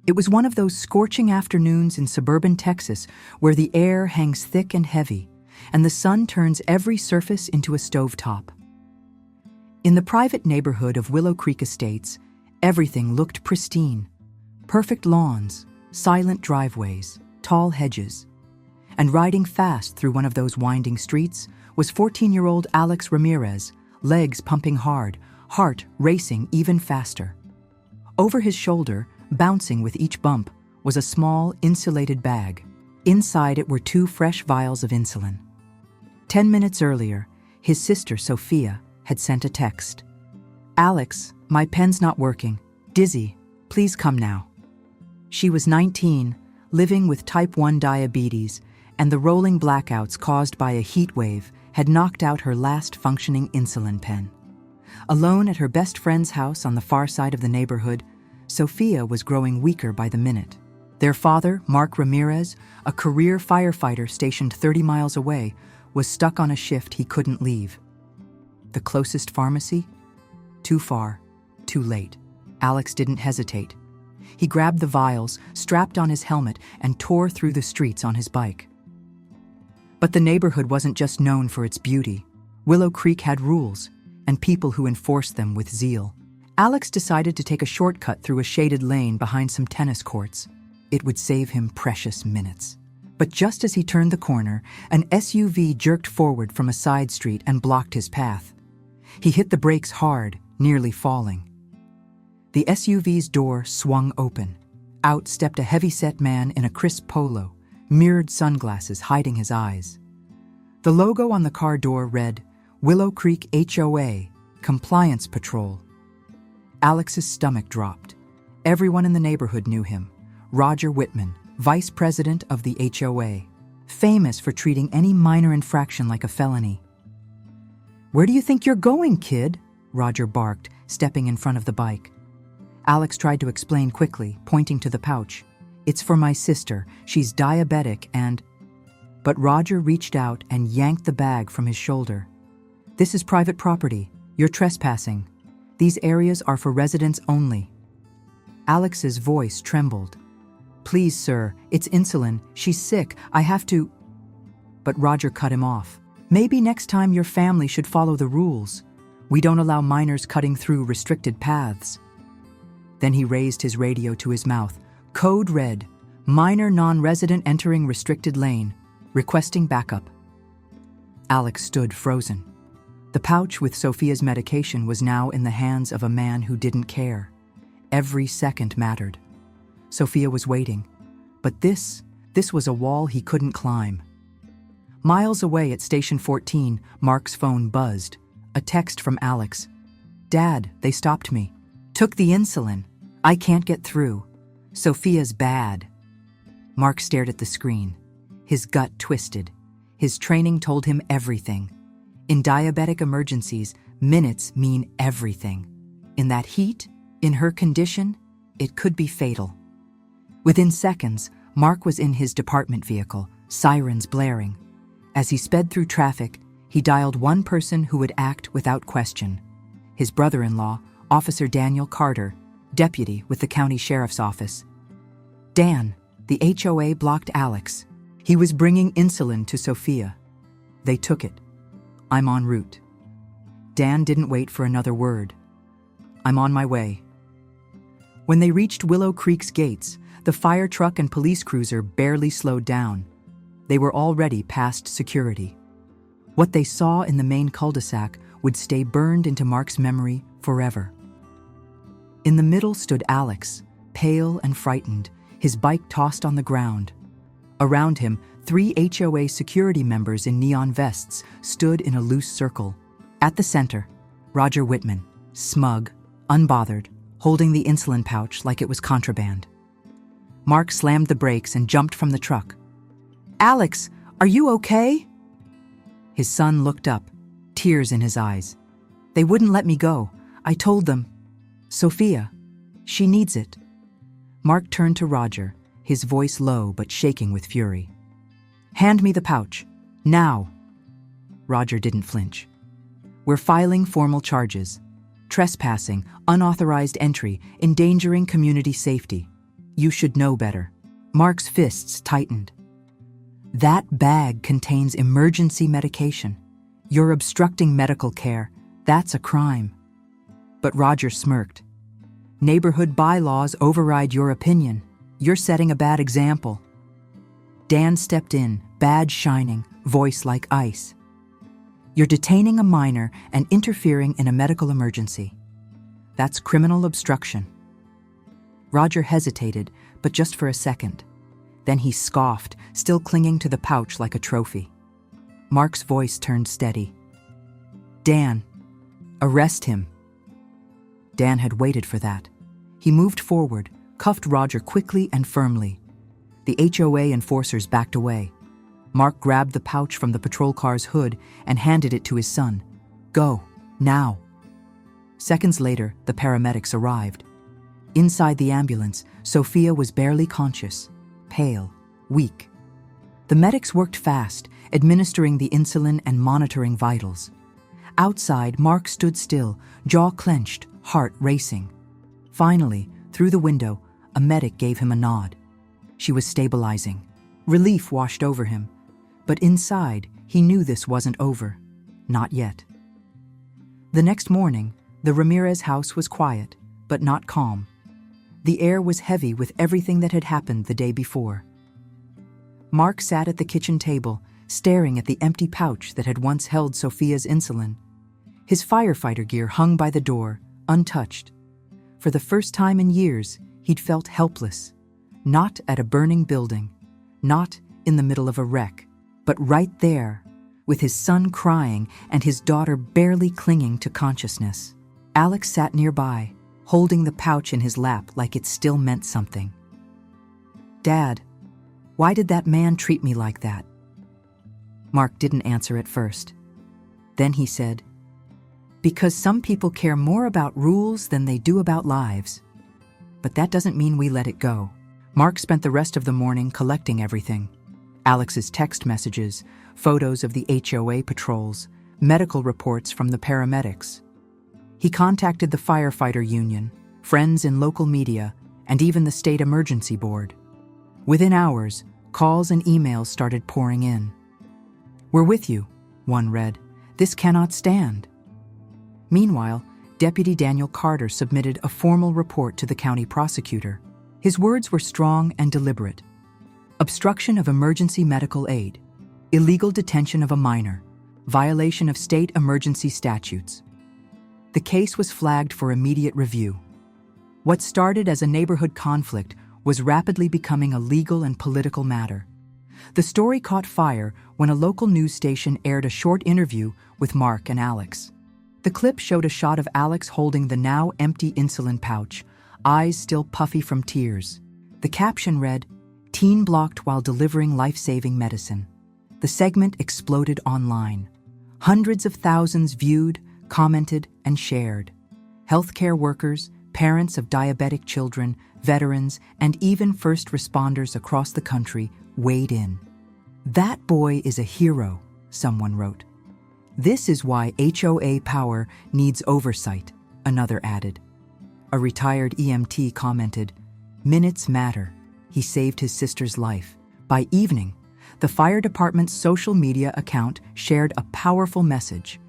It was one of those scorching afternoons in suburban Texas where the air hangs thick and heavy, and the sun turns every surface into a stovetop. In the private neighborhood of Willow Creek Estates, everything looked pristine. Perfect lawns, silent driveways, tall hedges. And riding fast through one of those winding streets was 14-year-old Alex Ramirez, legs pumping hard, heart racing even faster. Over his shoulder, bouncing with each bump, was a small, insulated bag. Inside it were 2 fresh vials of insulin. 10 minutes earlier, his sister, Sophia, had sent a text. "Alex, my pen's not working. Dizzy. Please come now." She was 19, living with type 1 diabetes, and the rolling blackouts caused by a heat wave had knocked out her last functioning insulin pen. Alone at her best friend's house on the far side of the neighborhood, Sophia was growing weaker by the minute. Their father, Mark Ramirez, a career firefighter stationed 30 miles away, was stuck on a shift he couldn't leave. The closest pharmacy? Too far, too late. Alex didn't hesitate. He grabbed the vials, strapped on his helmet, and tore through the streets on his bike. But the neighborhood wasn't just known for its beauty. Willow Creek had rules, and people who enforced them with zeal. Alex decided to take a shortcut through a shaded lane behind some tennis courts. It would save him precious minutes. But just as he turned the corner, an SUV jerked forward from a side street and blocked his path. He hit the brakes hard, nearly falling. The SUV's door swung open. Out stepped a heavy-set man in a crisp polo, mirrored sunglasses hiding his eyes. The logo on the car door read, "Willow Creek HOA, Compliance Patrol." Alex's stomach dropped. Everyone in the neighborhood knew him. Roger Whitman, vice president of the HOA, famous for treating any minor infraction like a felony. "Where do you think you're going, kid?" Roger barked, stepping in front of the bike. Alex tried to explain quickly, pointing to the pouch. "It's for my sister. She's diabetic and—" But Roger reached out and yanked the bag from his shoulder. "This is private property. You're trespassing. These areas are for residents only." Alex's voice trembled. "Please, sir, it's insulin. She's sick. I have to—" But Roger cut him off. "Maybe next time your family should follow the rules. We don't allow minors cutting through restricted paths." Then he raised his radio to his mouth. Code red, minor non-resident entering restricted lane, requesting backup. Alex stood frozen. The pouch with Sophia's medication was now in the hands of a man who didn't care. Every second mattered. Sophia was waiting, but this was a wall he couldn't climb. Miles away at Station 14, Mark's phone buzzed. A text from Alex. "Dad, they stopped me. Took the insulin. I can't get through. Sophia's bad." Mark stared at the screen. His gut twisted. His training told him everything. In diabetic emergencies, minutes mean everything. In that heat, in her condition, it could be fatal. Within seconds, Mark was in his department vehicle, sirens blaring. As he sped through traffic, he dialed one person who would act without question. His brother-in-law, Officer Daniel Carter, deputy with the county sheriff's office. "Dan, the HOA blocked Alex. He was bringing insulin to Sophia. They took it. I'm en route." Dan didn't wait for another word. "I'm on my way." When they reached Willow Creek's gates, the fire truck and police cruiser barely slowed down. They were already past security. What they saw in the main cul-de-sac would stay burned into Mark's memory forever. In the middle stood Alex, pale and frightened, his bike tossed on the ground. Around him, 3 HOA security members in neon vests stood in a loose circle. At the center, Roger Whitman, smug, unbothered, holding the insulin pouch like it was contraband. Mark slammed the brakes and jumped from the truck. "Alex, are you okay?" His son looked up, tears in his eyes. "They wouldn't let me go. I told them. Sophia, she needs it." Mark turned to Roger, his voice low but shaking with fury. "Hand me the pouch. Now." Roger didn't flinch. "We're filing formal charges. Trespassing, unauthorized entry, endangering community safety. You should know better. Mark's fists tightened. That bag contains emergency medication. You're obstructing medical care. That's a crime. But Roger smirked. Neighborhood bylaws override your opinion. You're setting a bad example. Dan stepped in, badge shining, voice like ice. You're detaining a minor and interfering in a medical emergency. That's criminal obstruction. Roger hesitated, but just for a second. Then he scoffed, still clinging to the pouch like a trophy. Mark's voice turned steady. Dan, arrest him. Dan had waited for that. He moved forward, cuffed Roger quickly and firmly. The HOA enforcers backed away. Mark grabbed the pouch from the patrol car's hood and handed it to his son. Go, now. Seconds later, the paramedics arrived. Inside the ambulance, Sophia was barely conscious, pale, weak. The medics worked fast, administering the insulin and monitoring vitals. Outside, Mark stood still, jaw clenched, heart racing. Finally, through the window, a medic gave him a nod. She was stabilizing. Relief washed over him. But inside, he knew this wasn't over. Not yet. The next morning, the Ramirez house was quiet, but not calm. The air was heavy with everything that had happened the day before. Mark sat at the kitchen table, staring at the empty pouch that had once held Sophia's insulin. His firefighter gear hung by the door, untouched. For the first time in years, he'd felt helpless. Not at a burning building, not in the middle of a wreck, but right there, with his son crying and his daughter barely clinging to consciousness. Alex sat nearby, holding the pouch in his lap like it still meant something. Dad, why did that man treat me like that? Mark didn't answer at first. Then he said, because some people care more about rules than they do about lives. But that doesn't mean we let it go. Mark spent the rest of the morning collecting everything. Alex's text messages, photos of the HOA patrols, medical reports from the paramedics. He contacted the firefighter union, friends in local media, and even the state emergency board. Within hours, calls and emails started pouring in. We're with you, one read. This cannot stand. Meanwhile, Deputy Daniel Carter submitted a formal report to the county prosecutor. His words were strong and deliberate. Obstruction of emergency medical aid, illegal detention of a minor, violation of state emergency statutes. The case was flagged for immediate review. What started as a neighborhood conflict was rapidly becoming a legal and political matter. The story caught fire when a local news station aired a short interview with Mark and Alex. The clip showed a shot of Alex holding the now empty insulin pouch, eyes still puffy from tears. The caption read, "Teen blocked while delivering life-saving medicine." The segment exploded online. Hundreds of thousands viewed, commented, and shared. Healthcare workers, parents of diabetic children, veterans, and even first responders across the country weighed in. That boy is a hero, someone wrote. This is why HOA power needs oversight, another added. A retired EMT commented, "Minutes matter. He saved his sister's life." By evening, the fire department's social media account shared a powerful message.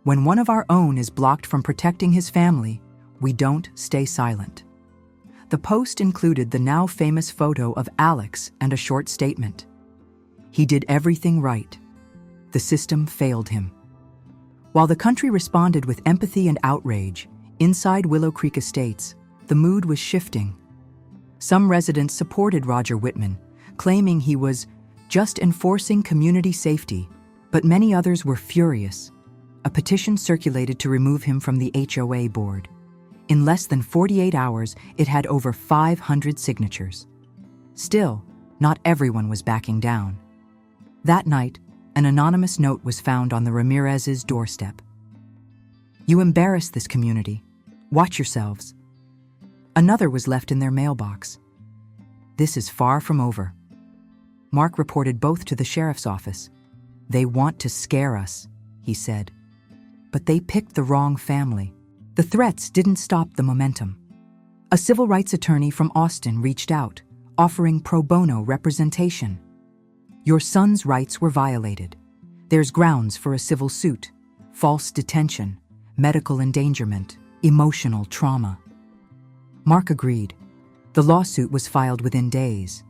When one of our own is blocked from protecting his family, we don't stay silent. The post included the now famous photo of Alex and a short statement. He did everything right. The system failed him. While the country responded with empathy and outrage, inside Willow Creek Estates, the mood was shifting. Some residents supported Roger Whitman, claiming he was just enforcing community safety, but many others were furious. A petition circulated to remove him from the HOA board. In less than 48 hours, it had over 500 signatures. Still, not everyone was backing down. That night, an anonymous note was found on the Ramirez's doorstep. "You embarrass this community. Watch yourselves." Another was left in their mailbox. "This is far from over." Mark reported both to the sheriff's office. "They want to scare us," he said. But they picked the wrong family. The threats didn't stop the momentum. A civil rights attorney from Austin reached out, offering pro bono representation. Your son's rights were violated. There's grounds for a civil suit: false detention, medical endangerment, emotional trauma. Mark agreed. The lawsuit was filed within days.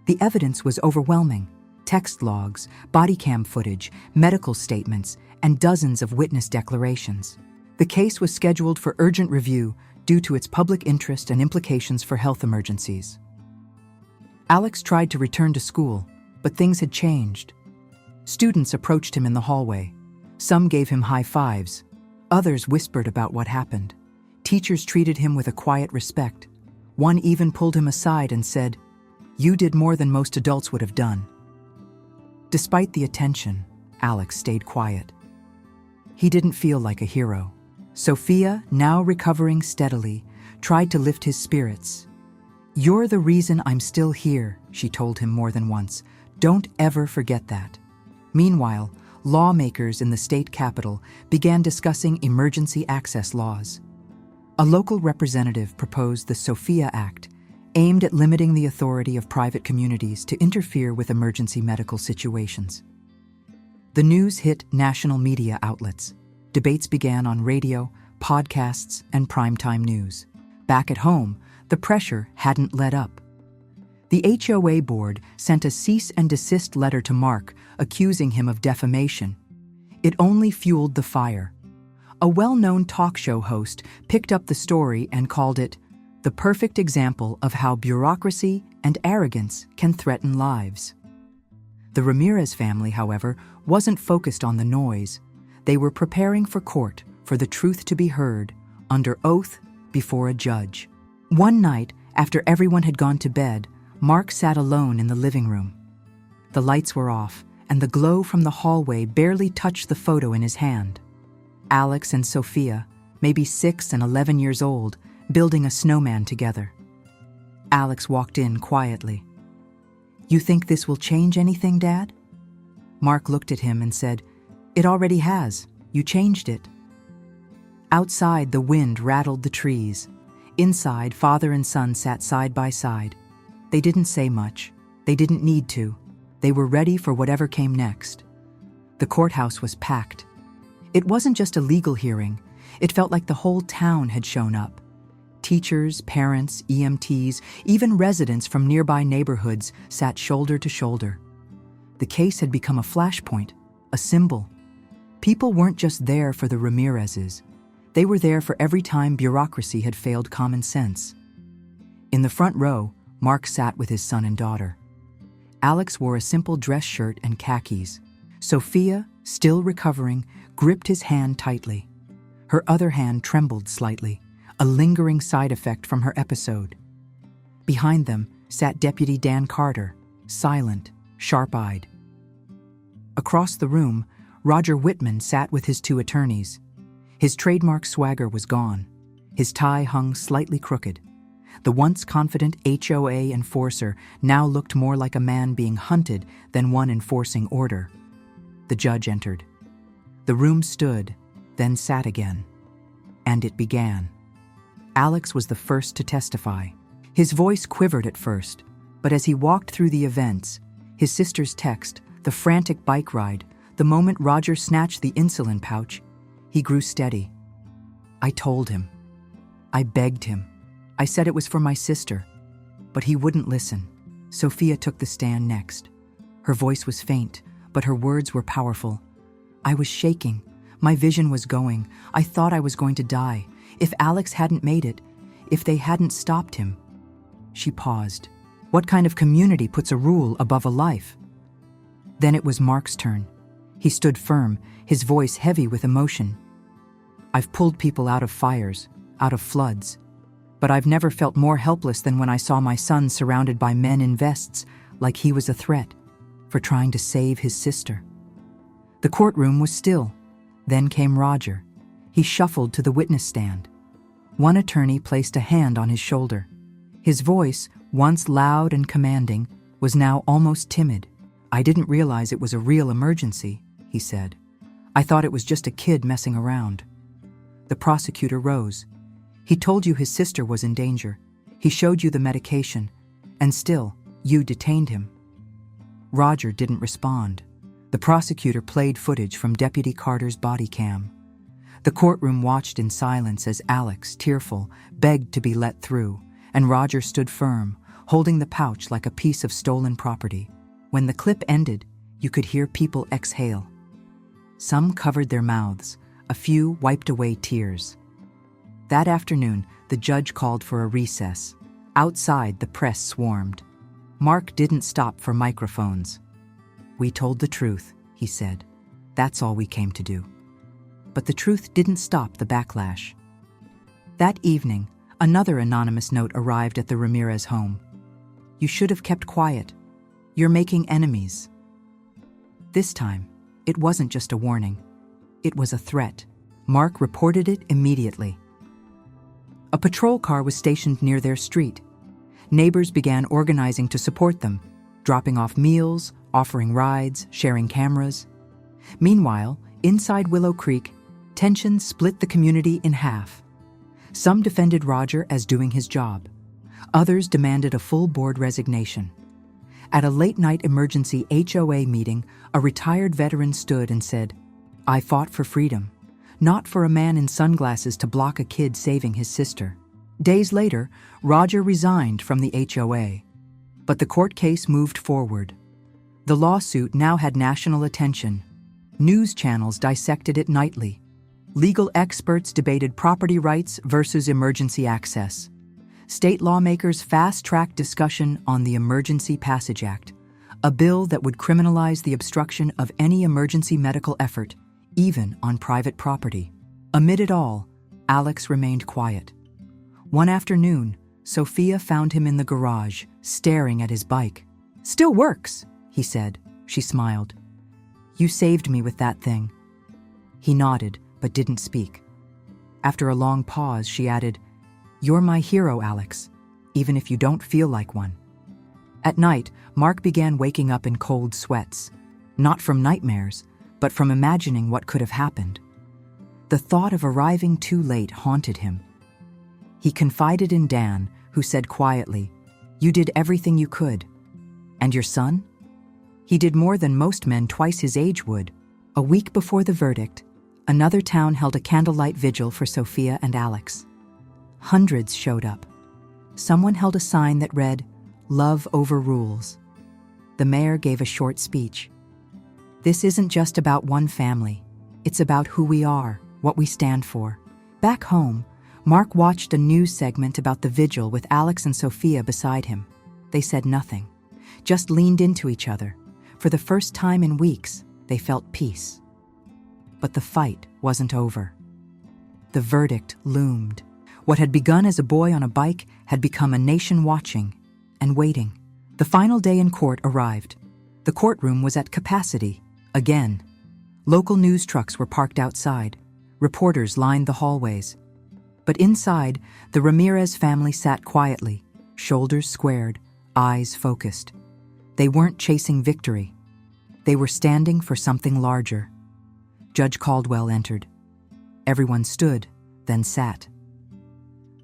The evidence was overwhelming: text logs, body cam footage, medical statements, and dozens of witness declarations. The case was scheduled for urgent review due to its public interest and implications for health emergencies. Alex tried to return to school, but things had changed. Students approached him in the hallway. Some gave him high fives. Others whispered about what happened. Teachers treated him with a quiet respect. One even pulled him aside and said, "You did more than most adults would have done." Despite the attention, Alex stayed quiet. He didn't feel like a hero. Sophia, now recovering steadily, tried to lift his spirits. "You're the reason I'm still here," she told him more than once. "Don't ever forget that." Meanwhile, lawmakers in the state capitol began discussing emergency access laws. A local representative proposed the Sophia Act, aimed at limiting the authority of private communities to interfere with emergency medical situations. The news hit national media outlets. Debates began on radio, podcasts, and primetime news. Back at home, the pressure hadn't let up. The HOA board sent a cease and desist letter to Mark, accusing him of defamation. It only fueled the fire. A well-known talk show host picked up the story and called it the perfect example of how bureaucracy and arrogance can threaten lives. The Ramirez family, however, wasn't focused on the noise. They were preparing for court, for the truth to be heard, under oath, before a judge. One night, after everyone had gone to bed, Mark sat alone in the living room. The lights were off, and the glow from the hallway barely touched the photo in his hand. Alex and Sophia, maybe 6 and 11 years old, building a snowman together. Alex walked in quietly. "You think this will change anything, Dad?" Mark looked at him and said, "It already has. You changed it." Outside, the wind rattled the trees. Inside, father and son sat side by side. They didn't say much. They didn't need to. They were ready for whatever came next. The courthouse was packed. It wasn't just a legal hearing. It felt like the whole town had shown up. Teachers, parents, EMTs, even residents from nearby neighborhoods sat shoulder to shoulder. The case had become a flashpoint, a symbol. People weren't just there for the Ramirezes. They were there for every time bureaucracy had failed common sense. In the front row, Mark sat with his son and daughter. Alex wore a simple dress shirt and khakis. Sophia, still recovering, gripped his hand tightly. Her other hand trembled slightly, a lingering side effect from her episode. Behind them sat Deputy Dan Carter, silent, sharp-eyed. Across the room, Roger Whitman sat with his 2 attorneys. His trademark swagger was gone. His tie hung slightly crooked. The once confident HOA enforcer now looked more like a man being hunted than one enforcing order. The judge entered. The room stood, then sat again. And it began. Alex was the first to testify. His voice quivered at first, but as he walked through the events, his sister's text, the frantic bike ride, the moment Roger snatched the insulin pouch, he grew steady. I told him. I begged him. I said it was for my sister, but he wouldn't listen. Sophia took the stand next. Her voice was faint, but her words were powerful. I was shaking. My vision was going. I thought I was going to die. If Alex hadn't made it, if they hadn't stopped him. She paused. What kind of community puts a rule above a life? Then it was Mark's turn. He stood firm, his voice heavy with emotion. I've pulled people out of fires, out of floods. But I've never felt more helpless than when I saw my son surrounded by men in vests, like he was a threat, for trying to save his sister. The courtroom was still. Then came Roger. He shuffled to the witness stand. One attorney placed a hand on his shoulder. His voice, once loud and commanding, was now almost timid. I didn't realize it was a real emergency, he said. I thought it was just a kid messing around. The prosecutor rose. He told you his sister was in danger. He showed you the medication, and still, you detained him." Roger didn't respond. The prosecutor played footage from Deputy Carter's body cam. The courtroom watched in silence as Alex, tearful, begged to be let through, and Roger stood firm, holding the pouch like a piece of stolen property. When the clip ended, you could hear people exhale. Some covered their mouths, a few wiped away tears. That afternoon, the judge called for a recess. Outside, the press swarmed. Mark didn't stop for microphones. "We told the truth," he said. "That's all we came to do." But the truth didn't stop the backlash. That evening, another anonymous note arrived at the Ramirez home. "You should have kept quiet. You're making enemies." This time, it wasn't just a warning. It was a threat. Mark reported it immediately. A patrol car was stationed near their street. Neighbors began organizing to support them, dropping off meals, offering rides, sharing cameras. Meanwhile, inside Willow Creek, tension split the community in half. Some defended Roger as doing his job. Others demanded a full board resignation. At a late-night emergency HOA meeting, a retired veteran stood and said, "I fought for freedom, not for a man in sunglasses to block a kid saving his sister." Days later, Roger resigned from the HOA. But the court case moved forward. The lawsuit now had national attention. News channels dissected it nightly. Legal experts debated property rights versus emergency access. State lawmakers fast-tracked discussion on the Emergency Passage Act, a bill that would criminalize the obstruction of any emergency medical effort, even on private property. Amid it all, Alex remained quiet. One afternoon, Sophia found him in the garage, staring at his bike. "Still works," he said. She smiled. "You saved me with that thing." He nodded, but didn't speak. After a long pause, she added, "You're my hero, Alex, even if you don't feel like one." At night, Mark began waking up in cold sweats, not from nightmares, but from imagining what could have happened. The thought of arriving too late haunted him. He confided in Dan, who said quietly, "You did everything you could. And your son?" He did more than most men twice his age would. A week before the verdict, another town held a candlelight vigil for Sophia and Alex. Hundreds showed up. Someone held a sign that read, "Love overrules." The mayor gave a short speech. "This isn't just about one family. It's about who we are, what we stand for." Back home, Mark watched a news segment about the vigil with Alex and Sophia beside him. They said nothing, just leaned into each other. For the first time in weeks, they felt peace. But the fight wasn't over. The verdict loomed. What had begun as a boy on a bike had become a nation watching and waiting. The final day in court arrived. The courtroom was at capacity, again. Local news trucks were parked outside. Reporters lined the hallways. But inside, the Ramirez family sat quietly, shoulders squared, eyes focused. They weren't chasing victory. They were standing for something larger. Judge Caldwell entered. Everyone stood, then sat.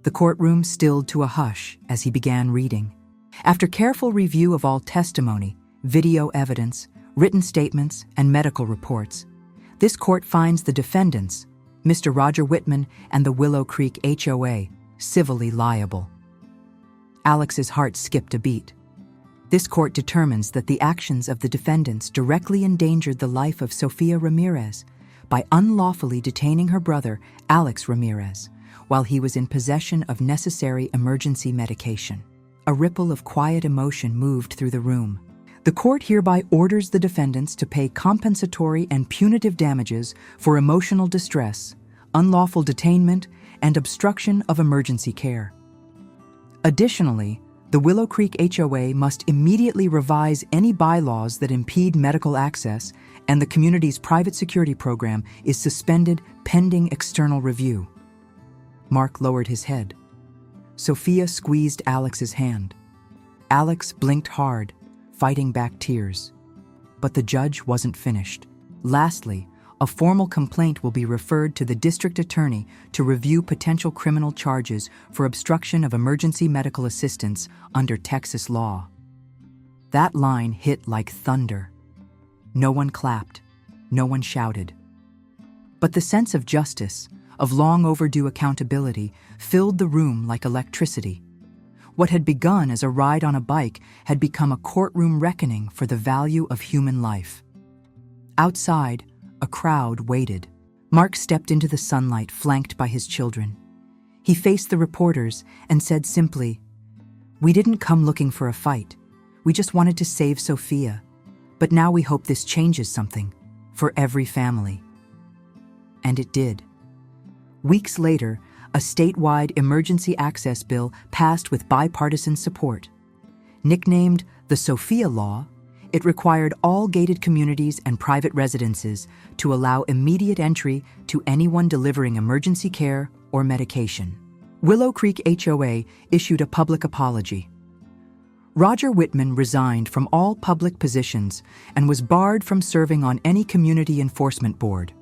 The courtroom stilled to a hush as he began reading. After careful review of all testimony, video evidence, written statements, and medical reports, this court finds the defendants, Mr. Roger Whitman and the Willow Creek HOA, civilly liable. Alex's heart skipped a beat. This court determines that the actions of the defendants directly endangered the life of Sophia Ramirez by unlawfully detaining her brother, Alex Ramirez, while he was in possession of necessary emergency medication. A ripple of quiet emotion moved through the room. The court hereby orders the defendants to pay compensatory and punitive damages for emotional distress, unlawful detainment, and obstruction of emergency care. Additionally, the Willow Creek HOA must immediately revise any bylaws that impede medical access, and the community's private security program is suspended pending external review. Mark lowered his head. Sophia squeezed Alex's hand. Alex blinked hard, fighting back tears. But the judge wasn't finished. Lastly, a formal complaint will be referred to the district attorney to review potential criminal charges for obstruction of emergency medical assistance under Texas law. That line hit like thunder. No one clapped. No one shouted. But the sense of justice, of long overdue accountability, filled the room like electricity. What had begun as a ride on a bike had become a courtroom reckoning for the value of human life. Outside, a crowd waited. Mark stepped into the sunlight, flanked by his children. He faced the reporters and said simply, "We didn't come looking for a fight. We just wanted to save Sophia. But now we hope this changes something for every family." And it did. Weeks later, a statewide emergency access bill passed with bipartisan support. Nicknamed the Sophia Law, it required all gated communities and private residences to allow immediate entry to anyone delivering emergency care or medication. Willow Creek HOA issued a public apology. Roger Whitman resigned from all public positions and was barred from serving on any community enforcement board.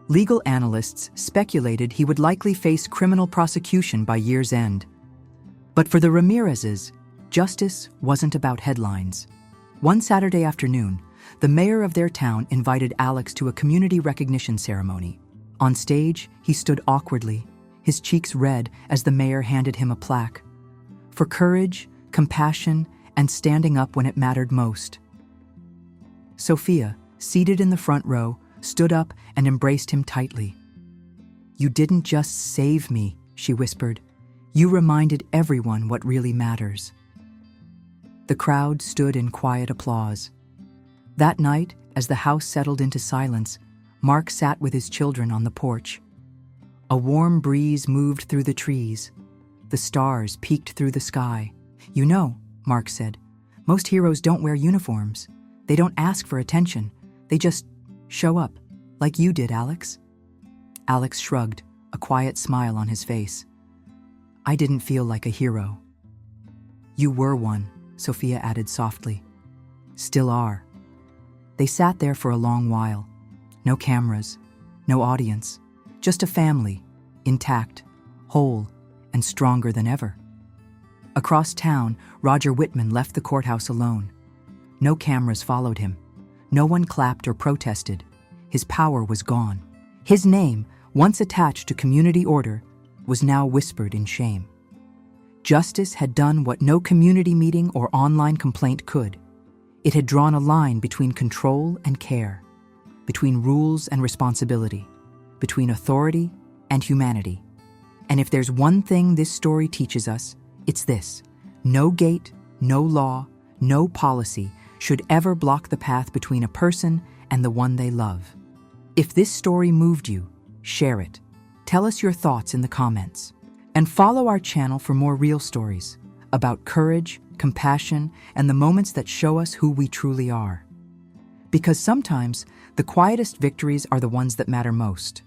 Legal analysts speculated he would likely face criminal prosecution by year's end. But for the Ramirezes, justice wasn't about headlines. One Saturday afternoon, the mayor of their town invited Alex to a community recognition ceremony. On stage, he stood awkwardly, his cheeks red as the mayor handed him a plaque for courage, compassion, and standing up when it mattered most. Sophia, seated in the front row, stood up and embraced him tightly. "You didn't just save me," she whispered. "You reminded everyone what really matters." The crowd stood in quiet applause. That night, as the house settled into silence, Mark sat with his children on the porch. A warm breeze moved through the trees. The stars peeked through the sky. "You know," Mark said, "most heroes don't wear uniforms. They don't ask for attention. They just show up, like you did, Alex." Alex shrugged, a quiet smile on his face. "I didn't feel like a hero." "You were one," Sophia added softly. "Still are." They sat there for a long while. No cameras, no audience, just a family, intact, whole, and stronger than ever. Across town, Roger Whitman left the courthouse alone. No cameras followed him. No one clapped or protested. His power was gone. His name, once attached to community order, was now whispered in shame. Justice had done what no community meeting or online complaint could. It had drawn a line between control and care, between rules and responsibility, between authority and humanity. And if there's one thing this story teaches us, it's this: no gate, no law, no policy should ever block the path between a person and the one they love. If this story moved you, share it. Tell us your thoughts in the comments. And follow our channel for more real stories about courage, compassion, and the moments that show us who we truly are. Because sometimes, the quietest victories are the ones that matter most.